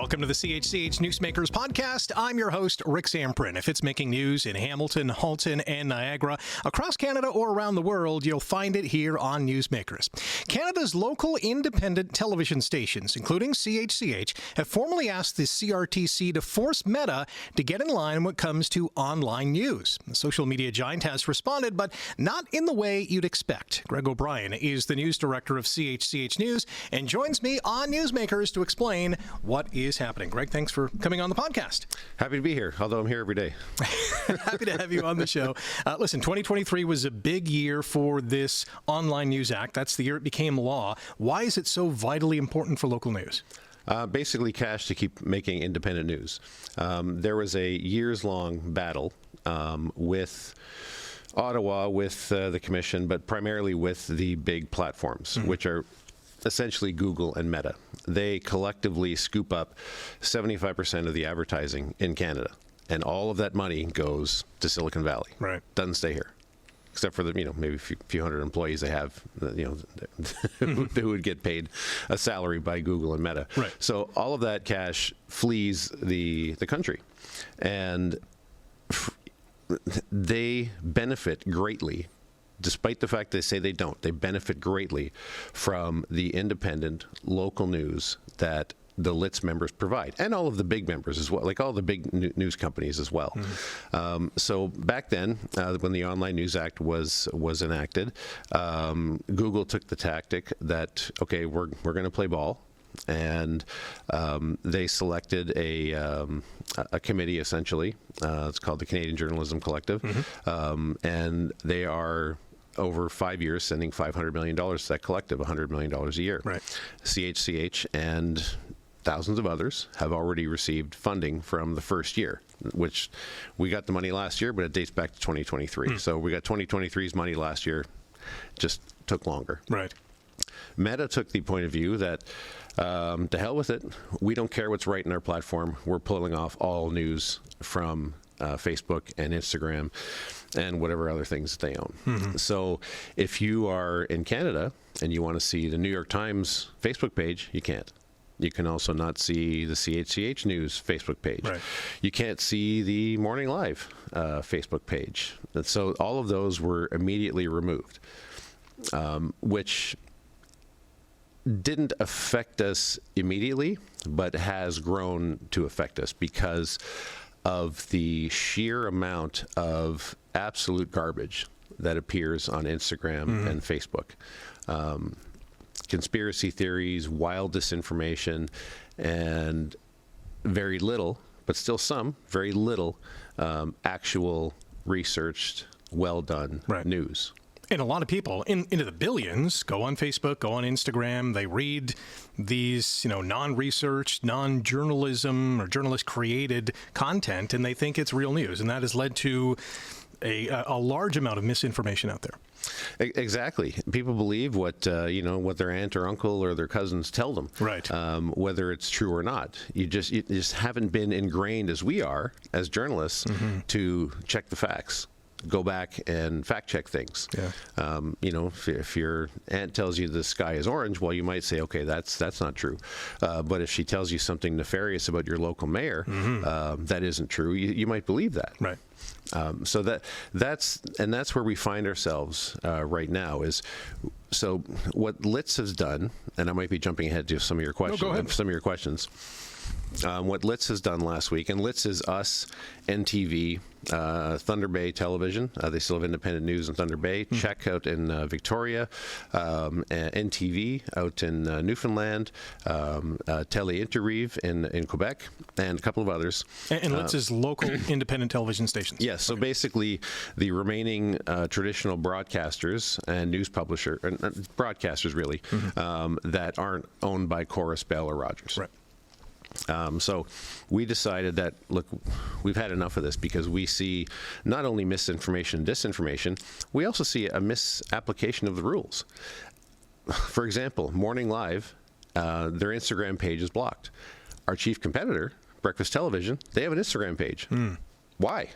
Welcome to the CHCH Newsmakers podcast. I'm your host, Rick Zamperin. If it's making news in Hamilton, Halton, and Niagara, across Canada or around the world, you'll find it here on Newsmakers. Canada's local independent television stations, including CHCH, have formally asked the CRTC to force Meta to get in line when it comes to online news. The social media giant has responded, but not in the way you'd expect. Greg O'Brien is the news director of CHCH News and joins me on Newsmakers to explain what is happening. Greg, thanks for coming on the podcast. Happy to be here, although I'm here every day. Happy to have you on the show. Listen, 2023 was a big year for this Online News Act. That's the year it became law. Why is it so vitally important for local news? Basically cash to keep making independent news. There was a years-long battle with Ottawa, with the Commission, but primarily with the big platforms, which are essentially Google and Meta. They collectively scoop up 75% of the advertising in Canada, and all of that money goes to Silicon Valley. Right. Doesn't stay here, except for the maybe a few hundred employees they have, who would get paid a salary by Google and Meta. Right. So all of that cash flees the country, and they benefit greatly. Despite the fact they say they don't, they benefit greatly from the independent local news that the LITS members provide, and all of the big members as well, like all the big news companies as well. So back then, when the Online News Act was enacted, Google took the tactic that, okay, we're going to play ball. And they selected a committee, essentially. It's called the Canadian Journalism Collective. And they are, over 5 years, sending $500 million to that collective, $100 million a year. Right. CHCH and thousands of others have already received funding from the first year, which we got the money last year, but it dates back to 2023. So we got 2023's money last year, just took longer. Right. Meta took the point of view that to hell with it, we don't care what's right in our platform. We're pulling off all news from Facebook and Instagram and whatever other things that they own. So if you are in Canada and you want to see the New York Times Facebook page, you can't. You can also not see the CHCH News Facebook page. Right. You can't see the Morning Live Facebook page. And so all of those were immediately removed, which didn't affect us immediately, but has grown to affect us because of the sheer amount of absolute garbage that appears on Instagram and Facebook. Conspiracy theories, wild disinformation, and very little, but still some, very little actual researched, well-done news. And a lot of people into the billions go on Facebook, go on Instagram. They read these, non-researched, non-journalism or journalist-created content, and they think it's real news. And that has led to a large amount of misinformation out there. Exactly. People believe what their aunt or uncle or their cousins tell them. Right. Whether it's true or not. You just haven't been ingrained as we are as journalists to check the facts. Go back and fact check things. Yeah. If your aunt tells you the sky is orange, well, you might say, okay, that's not true. But if she tells you something nefarious about your local mayor, that isn't true. You might believe that. Right. So that's where we find ourselves right now. So what LITS has done, and I might be jumping ahead to some of your questions. No, go ahead. Some of your questions. What LITS has done last week, and LITS is us, NTV, Thunder Bay Television. They still have independent news in Thunder Bay. Check out in Victoria, NTV out in Newfoundland, Télé-Interrive in Quebec, and a couple of others. And LITS is local independent television stations. Yes, so basically the remaining traditional broadcasters and news publisher, broadcasters really, that aren't owned by Corus, Bell, or Rogers. Right. So we decided that, look, we've had enough of this because we see not only misinformation and disinformation, we also see a misapplication of the rules. For example, Morning Live, their Instagram page is blocked. Our chief competitor, Breakfast Television, they have an Instagram page. Why?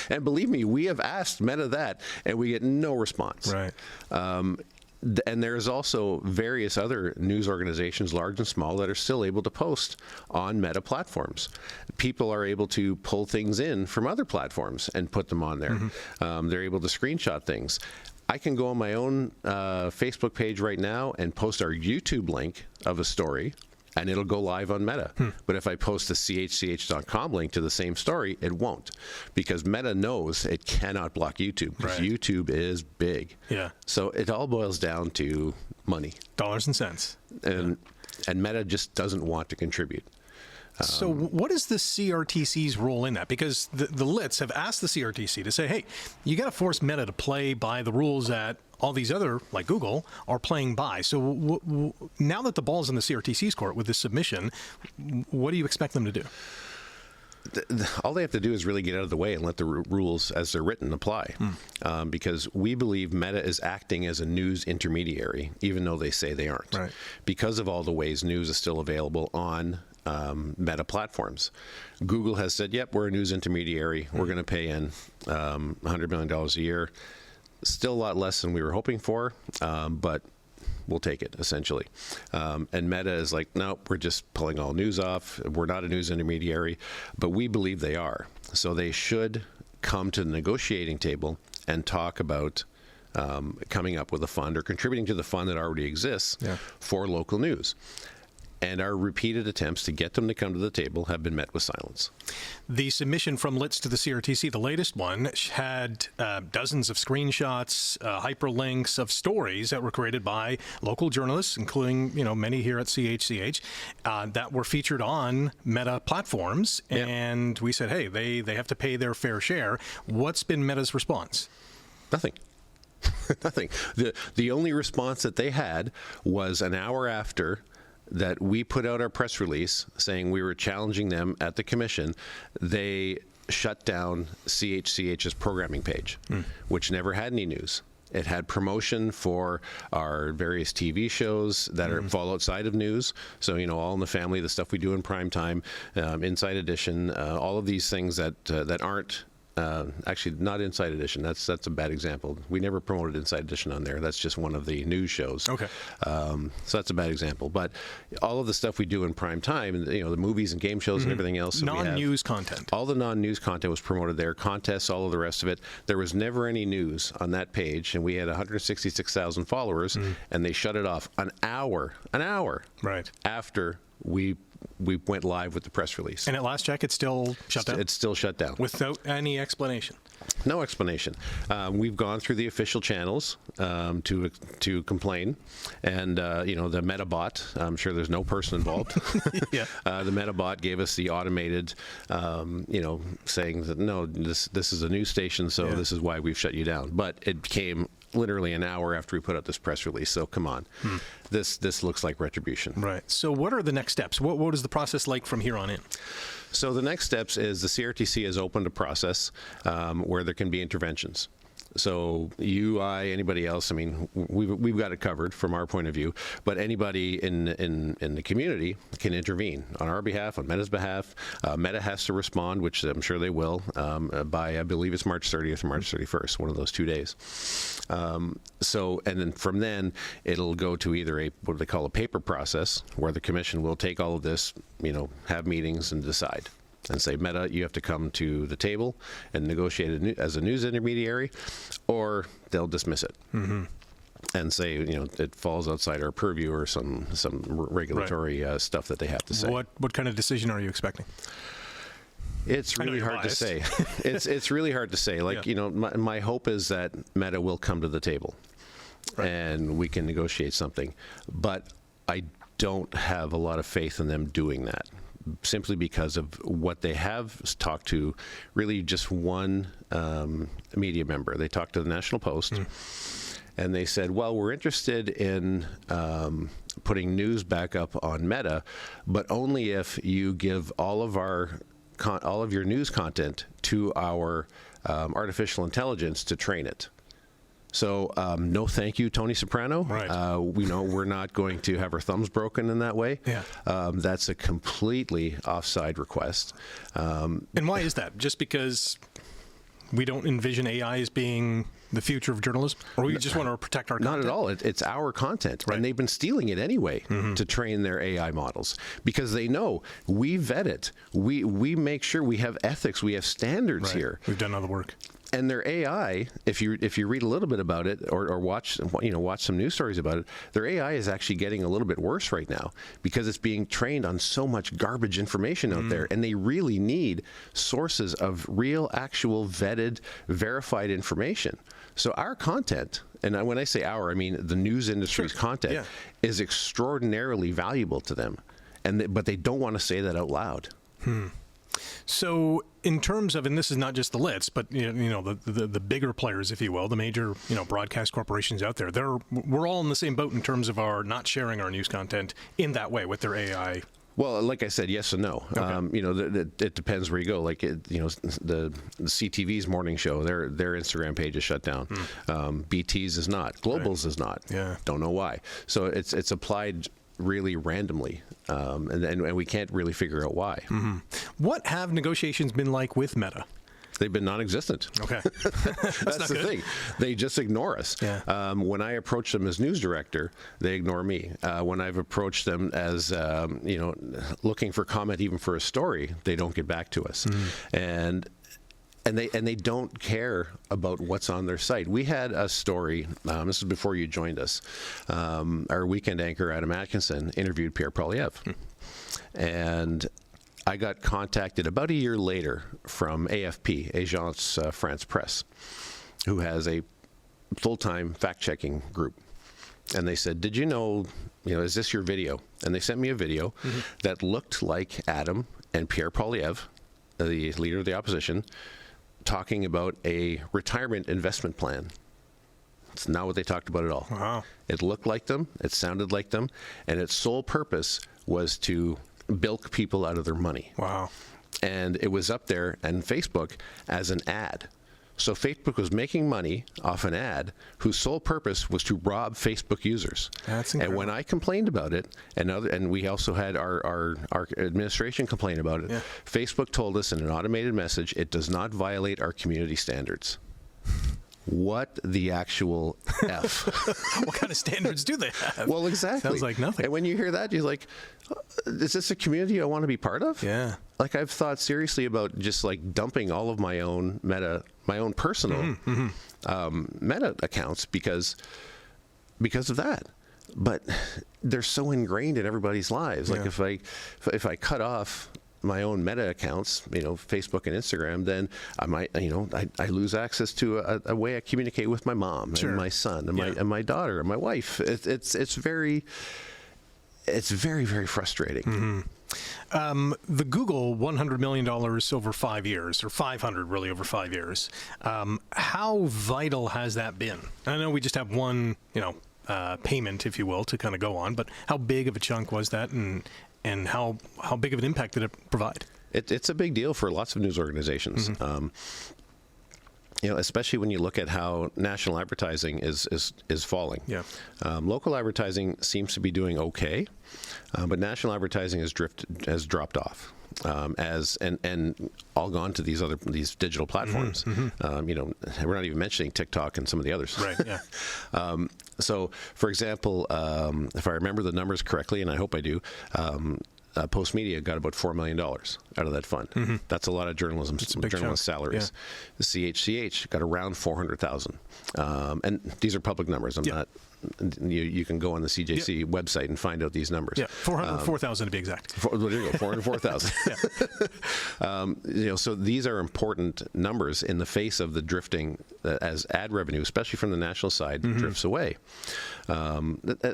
And believe me, we have asked Meta that, and we get no response. Right. And there's also various other news organizations, large and small, that are still able to post on Meta platforms. People are able to pull things in from other platforms and put them on there. They're able to screenshot things. I can go on my own Facebook page right now and post our YouTube link of a story, and it'll go live on Meta. But if I post the CHCH.com link to the same story, it won't, because Meta knows it cannot block YouTube, because YouTube is big. Yeah. So it all boils down to money. Dollars and cents. And Meta just doesn't want to contribute. So what is the CRTC's role in that? Because the Lits have asked the CRTC to say, hey, you got to force Meta to play by the rules that all these other, like Google, are playing by. So now that the ball's in the CRTC's court with this submission, what do you expect them to do? All they have to do is really get out of the way and let the rules as they're written apply. Because we believe Meta is acting as a news intermediary, even though they say they aren't. Right. Because of all the ways news is still available on Meta platforms. Google has said, yep, we're a news intermediary. We're going to pay in $100 million a year. Still a lot less than we were hoping for, but we'll take it, essentially. And Meta is like, nope, we're just pulling all news off. We're not a news intermediary, but we believe they are. So they should come to the negotiating table and talk about coming up with a fund or contributing to the fund that already exists for local news. And our repeated attempts to get them to come to the table have been met with silence. The submission from Lits to the CRTC, the latest one, had dozens of screenshots, hyperlinks of stories that were created by local journalists, including many here at CHCH, that were featured on Meta platforms. Yeah. And we said, hey, they have to pay their fair share. What's been Meta's response? Nothing. Nothing. The only response that they had was an hour after that we put out our press release saying we were challenging them at the commission. They shut down CHCH's programming page, which never had any news. It had promotion for our various TV shows that fall outside of news. So, All in the Family, the stuff we do in prime time, Inside Edition, all of these things that aren't actually not Inside Edition. That's a bad example. We never promoted Inside Edition on there. That's just one of the news shows. Okay. So that's a bad example. But all of the stuff we do in prime time, the movies and game shows and everything else. Non-news content. All the non-news content was promoted there. Contests, all of the rest of it. There was never any news on that page, and we had 166,000 followers, and they shut it off an hour after we went live with the press release. And at last check, it's still shut down? It's still shut down. Without any explanation? No explanation. We've gone through the official channels to complain, and the Meta bot. I'm sure there's no person involved. The Meta bot gave us the automated, saying that no, this is a news station, so this is why we've shut you down. But it came literally an hour after we put out this press release. So come on, this looks like retribution. Right. So what are the next steps? What is the process like from here on in? So the next steps is the CRTC has opened a process where there can be interventions. So you, anybody else, we've got it covered from our point of view, but anybody in the community can intervene on our behalf, on Meta's behalf. Meta has to respond, which I'm sure they will, by, I believe it's March 30th or March 31st, one of those 2 days. And then from then, it'll go to either what they call a paper process, where the commission will take all of this, have meetings and decide. And say, Meta, you have to come to the table and negotiate as a news intermediary, or they'll dismiss it and say, it falls outside our purview, or some regulatory stuff that they have to say. What kind of decision are you expecting? It's really hard to say. It's really hard to say. My hope is that Meta will come to the table, and we can negotiate something. But I don't have a lot of faith in them doing that, simply because of what they have talked to, really just one media member. They talked to the National Post, and they said, well, we're interested in putting news back up on Meta, but only if you give all of your news content to our artificial intelligence to train it. So no thank you, Tony Soprano. Right. We're not going to have our thumbs broken in that way. Yeah. That's a completely offside request. And why is that? Just because we don't envision AI as being the future of journalism, or we just want to protect our content? Not at all. It's our content, Right. and they've been stealing it anyway to train their AI models because they know we vet it. We make sure we have ethics, we have standards here. We've done all the work. And their AI, if you read a little bit about it or watch some news stories about it, their AI is actually getting a little bit worse right now because it's being trained on so much garbage information out there, and they really need sources of real, actual, vetted, verified information. So our content, and when I say our, I mean the news industry's content, is extraordinarily valuable to them, but they don't want to say that out loud. So in terms of, and this is not just the Lits, but the bigger players, if you will, the major broadcast corporations out there, we're all in the same boat in terms of our not sharing our news content in that way with their AI. Well, like I said, yes and no. Okay. It depends where you go. Like, the CTV's morning show, their Instagram page is shut down. BT's is not. Global's is not. Yeah. Don't know why. So it's applied really randomly, and we can't really figure out why. What have negotiations been like with Meta? They've been non-existent. Okay. That's the thing. They just ignore us. Yeah. When I approach them as news director, they ignore me. When I've approached them as, looking for comment even for a story, they don't get back to us. And they don't care about what's on their site. We had a story, this is before you joined us, our weekend anchor, Adam Atkinson, interviewed Pierre Poilievre. And I got contacted about a year later from AFP, Agence France Presse, who has a full-time fact-checking group. And they said, did you know, is this your video? And they sent me a video that looked like Adam and Pierre Poilievre, the leader of the opposition, talking about a retirement investment plan. It's not what they talked about at all. Wow. It looked like them, it sounded like them, and its sole purpose was to bilk people out of their money. Wow. And it was up there on Facebook as an ad. So Facebook was making money off an ad whose sole purpose was to rob Facebook users. That's incredible. And when I complained about it, and we also had our administration complain about it, Facebook told us in an automated message, it does not violate our community standards. What the actual F? What kind of standards do they have? Well, exactly. Sounds like nothing. And when you hear that, you're like, is this a community I want to be part of? Yeah. Like, I've thought seriously about just like dumping all of my own personal Meta accounts because of that. But they're so ingrained in everybody's lives. Like, if I cut off my own Meta accounts, Facebook and Instagram, then I might, I lose access to a way I communicate with my mom and my son and my daughter and my wife. It's very, very frustrating. The Google $100 million over 5 years, or 500 really over 5 years. How vital has that been? I know we just have one, payment, if you will, to kind of go on, but how big of a chunk was that, and how big of an impact did it provide? It's a big deal for lots of news organizations. Especially when you look at how national advertising is falling. Yeah. Local advertising seems to be doing okay, but national advertising has dropped off. And all gone to these digital platforms. We're not even mentioning TikTok and some of the others. Right. Yeah. So, for example, if I remember the numbers correctly, and I hope I do, Post Media got about $4 million out of that fund. That's a lot of journalist salaries. Yeah. The CHCH got around $400,000, and these are public numbers. I'm not. You can go on the CJC website and find out these numbers. Yeah, 404,000 to be exact. There you go, 404,000. So these are important numbers in the face of the drifting as ad revenue, especially from the national side, drifts away. I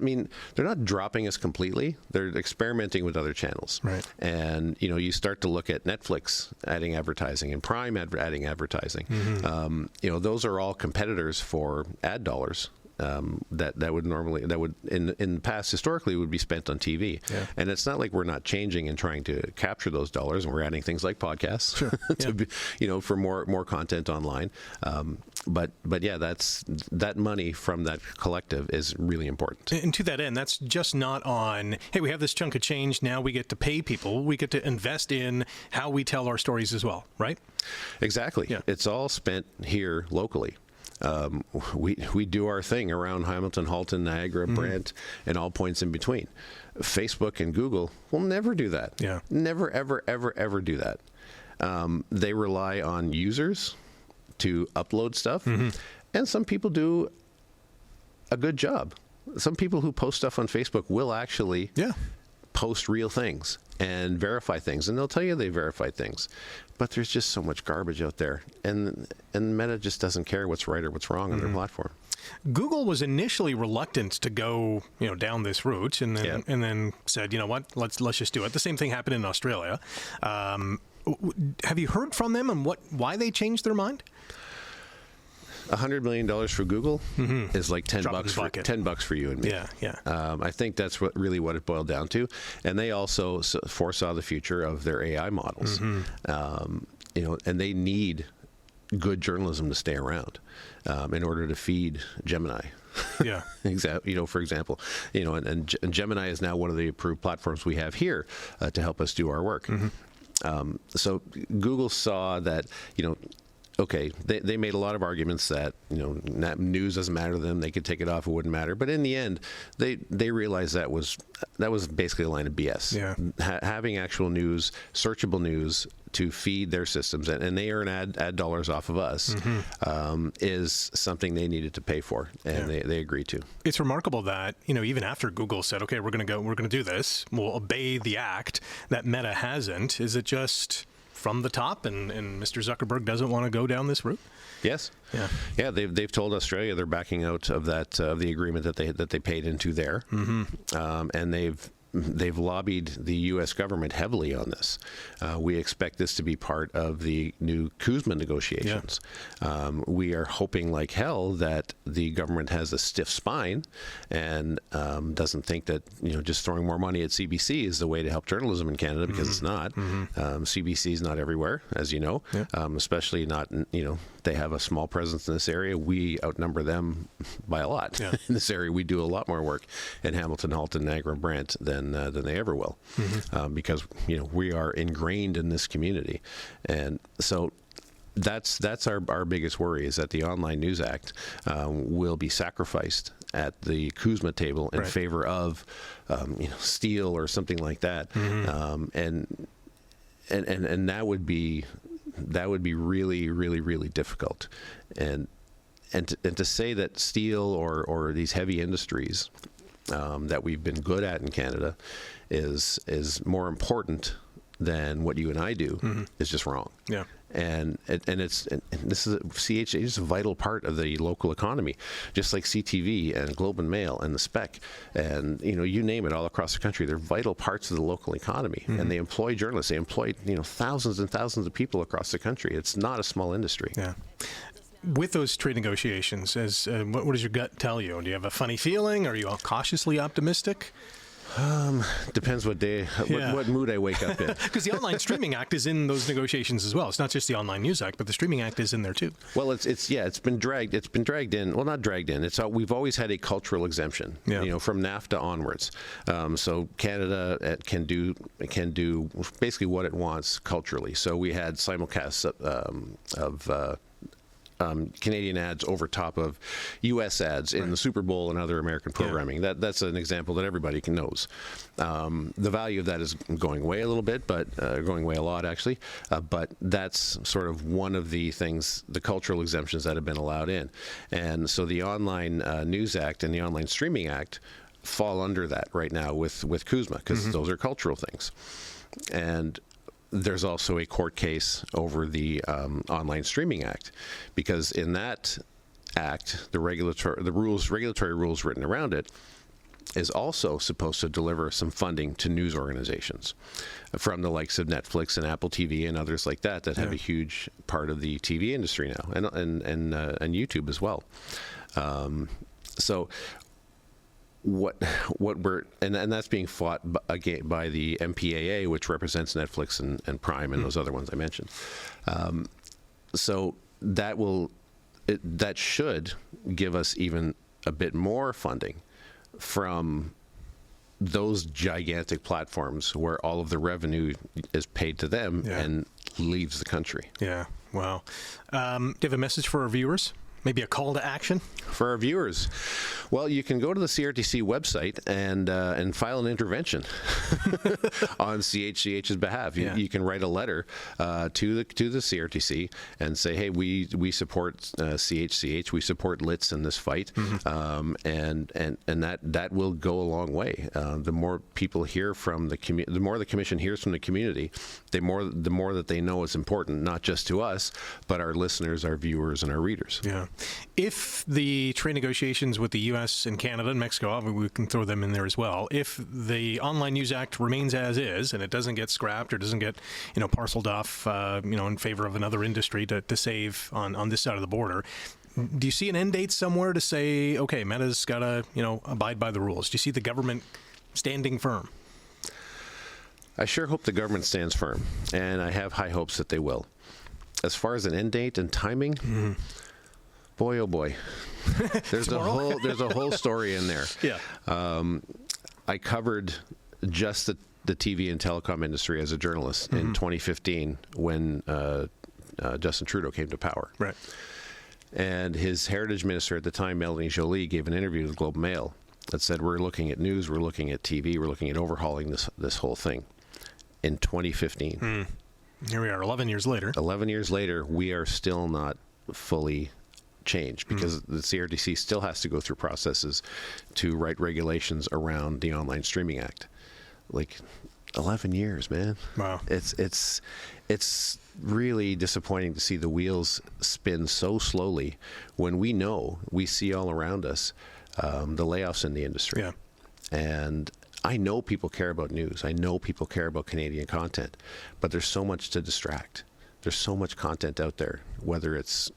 mean, they're not dropping us completely. They're experimenting with other channels. Right. And, you start to look at Netflix adding advertising and Prime adding advertising. Those are all competitors for ad dollars. that would normally in the past historically would be spent on TV. Yeah. And it's not like we're not changing and trying to capture those dollars, and we're adding things like podcasts to be, for more content online. But yeah, that money from that collective is really important. And to that end, that's just not on, hey, we have this chunk of change, now we get to pay people, we get to invest in how we tell our stories as well, right? Exactly. Yeah. It's all spent here locally. We do our thing around Hamilton, Halton, Niagara, Brant, and all points in between. Facebook and Google will never do that. Yeah. Never, ever, ever, ever do that. They rely on users to upload stuff, and some people do a good job. Some people who post stuff on Facebook will actually post real things and verify things, and they'll tell you they verified things. But there's just so much garbage out there, and Meta just doesn't care what's right or what's wrong on their platform. Google was initially reluctant to go, down this route, and then said, you know what, let's just do it. The same thing happened in Australia. Have you heard from them on why they changed their mind? $100 million for Google is like $10 for you and me. I think that's really what it boiled down to. And they also foresaw the future of their AI models. And they need good journalism to stay around in order to feed Gemini. Yeah. For example, and Gemini is now one of the approved platforms we have here to help us do our work. So Google saw that, okay, they made a lot of arguments that, news doesn't matter to them. They could take it off. It wouldn't matter. But in the end, they realized that was basically a line of BS. Yeah. Having actual news, searchable news to feed their systems, and they earn ad dollars off of us, is something they needed to pay for, and they agreed to. It's remarkable that, even after Google said, okay, we're going to do this, we'll obey the act, that Meta hasn't. Is it just from the top, and Mr. Zuckerberg doesn't want to go down this route? Yes. Yeah. They've told Australia they're backing out of that of the agreement that they paid into there, and they've lobbied the U.S. government heavily on this. We expect this to be part of the new CUSMA negotiations. We are hoping like hell that the government has a stiff spine and doesn't think that just throwing more money at CBC is the way to help journalism in Canada, because it's not. CBC is not everywhere, as you know, especially not they have a small presence in this area. We outnumber them by a lot. In this area, we do a lot more work in Hamilton, Halton, Niagara, and Brant than they ever will, because we are ingrained in this community, and so that's our biggest worry, is that the Online News Act will be sacrificed at the CUSMA table in favor of steel or something like that, and that would be really, really, really difficult, and to say that steel or these heavy industries that we've been good at in Canada is more important than what you and I do is just wrong. Yeah. And this is CHCH is a vital part of the local economy, just like CTV and Globe and Mail and the Spec, and you name it, all across the country. They're vital parts of the local economy, and they employ journalists. They employ thousands and thousands of people across the country. It's not a small industry. Yeah. With those trade negotiations, what does your gut tell you? Do you have a funny feeling? Are you all cautiously optimistic? Depends what day, what mood I wake up in. Because the Online Streaming Act is in those negotiations as well. It's not just the Online News Act, but the Streaming Act is in there too. Well, it's been dragged in. Well, not dragged in. We've always had a cultural exemption. From NAFTA onwards. So Canada can do basically what it wants culturally. So we had simulcasts of Canadian ads over top of U.S. ads in the Super Bowl and other American programming. That's an example that everybody knows. The value of that is going away a little bit, but going away a lot actually. But that's sort of one of the things, the cultural exemptions that have been allowed in. And so the Online News Act and the Online Streaming Act fall under that right now with CUSMA, because those are cultural things. And there's also a court case over the Online Streaming Act, because in that act, the regulatory rules written around it is also supposed to deliver some funding to news organizations from the likes of Netflix and Apple TV and others like that have a huge part of the TV industry now, and YouTube as well. So what we're and that's being fought by the MPAA, which represents Netflix and Prime and those other ones I mentioned. So that should give us even a bit more funding from those gigantic platforms where all of the revenue is paid to them and leaves the country. Yeah. Wow. Do you have a message for our viewers? Maybe a call to action? For our viewers, well, you can go to the CRTC website and file an intervention on CHCH's behalf. You can write a letter to the CRTC and say, hey, we support CHCH, we support LITs in this fight, and that will go a long way. The more people hear from the more the commission hears from the community, the more that they know it's important, not just to us, but our listeners, our viewers, and our readers. Yeah. If the trade negotiations with the U.S. and Canada and Mexico, we can throw them in there as well, if the Online News Act remains as is and it doesn't get scrapped or doesn't get, parceled off, in favor of another industry to save on this side of the border, do you see an end date somewhere to say, okay, Meta's got to, abide by the rules? Do you see the government standing firm? I sure hope the government stands firm, and I have high hopes that they will. As far as an end date and timing, boy, oh boy, there's a whole story in there. Yeah, I covered just the TV and telecom industry as a journalist in 2015 when Justin Trudeau came to power. Right, and his heritage minister at the time, Melanie Joly, gave an interview to the Globe and Mail that said, "We're looking at news, we're looking at TV, we're looking at overhauling this whole thing." In 2015, here we are, 11 years later. 11 years later, we are still not fully change because the CRTC still has to go through processes to write regulations around the Online Streaming Act. Like 11 years, man. Wow. It's really disappointing to see the wheels spin so slowly when we see all around us the layoffs in the industry. Yeah. And I know people care about news. I know people care about Canadian content, but there's so much to distract. There's so much content out there, whether it's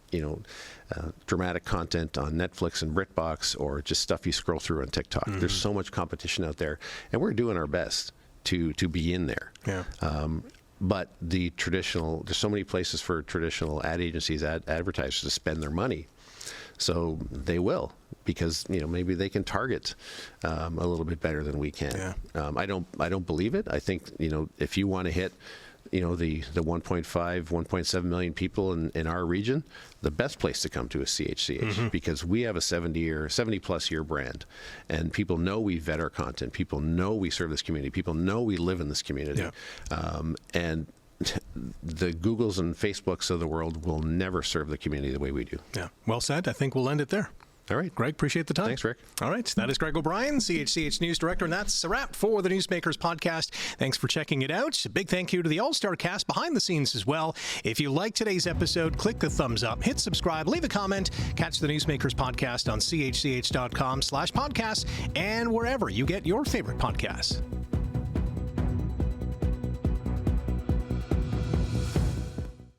dramatic content on Netflix and BritBox or just stuff you scroll through on TikTok. There's so much competition out there, and we're doing our best to be in there. Yeah. But there's so many places for traditional ad agencies, advertisers to spend their money. So they will, because maybe they can target a little bit better than we can. Yeah. I don't believe it. I think if you want to hit the 1.5, 1.7 million people in our region, the best place to come to is CHCH because we have a 70+ year brand, and people know we vet our content. People know we serve this community. People know we live in this community, and the Googles and Facebooks of the world will never serve the community the way we do. Yeah, well said. I think we'll end it there. All right. Greg, appreciate the time. Thanks, Rick. All right. That is Greg O'Brien, CHCH News Director, and that's a wrap for the Newsmakers podcast. Thanks for checking it out. A big thank you to the all-star cast behind the scenes as well. If you like today's episode, click the thumbs up, hit subscribe, leave a comment, catch the Newsmakers podcast on chch.com/podcasts and wherever you get your favorite podcasts.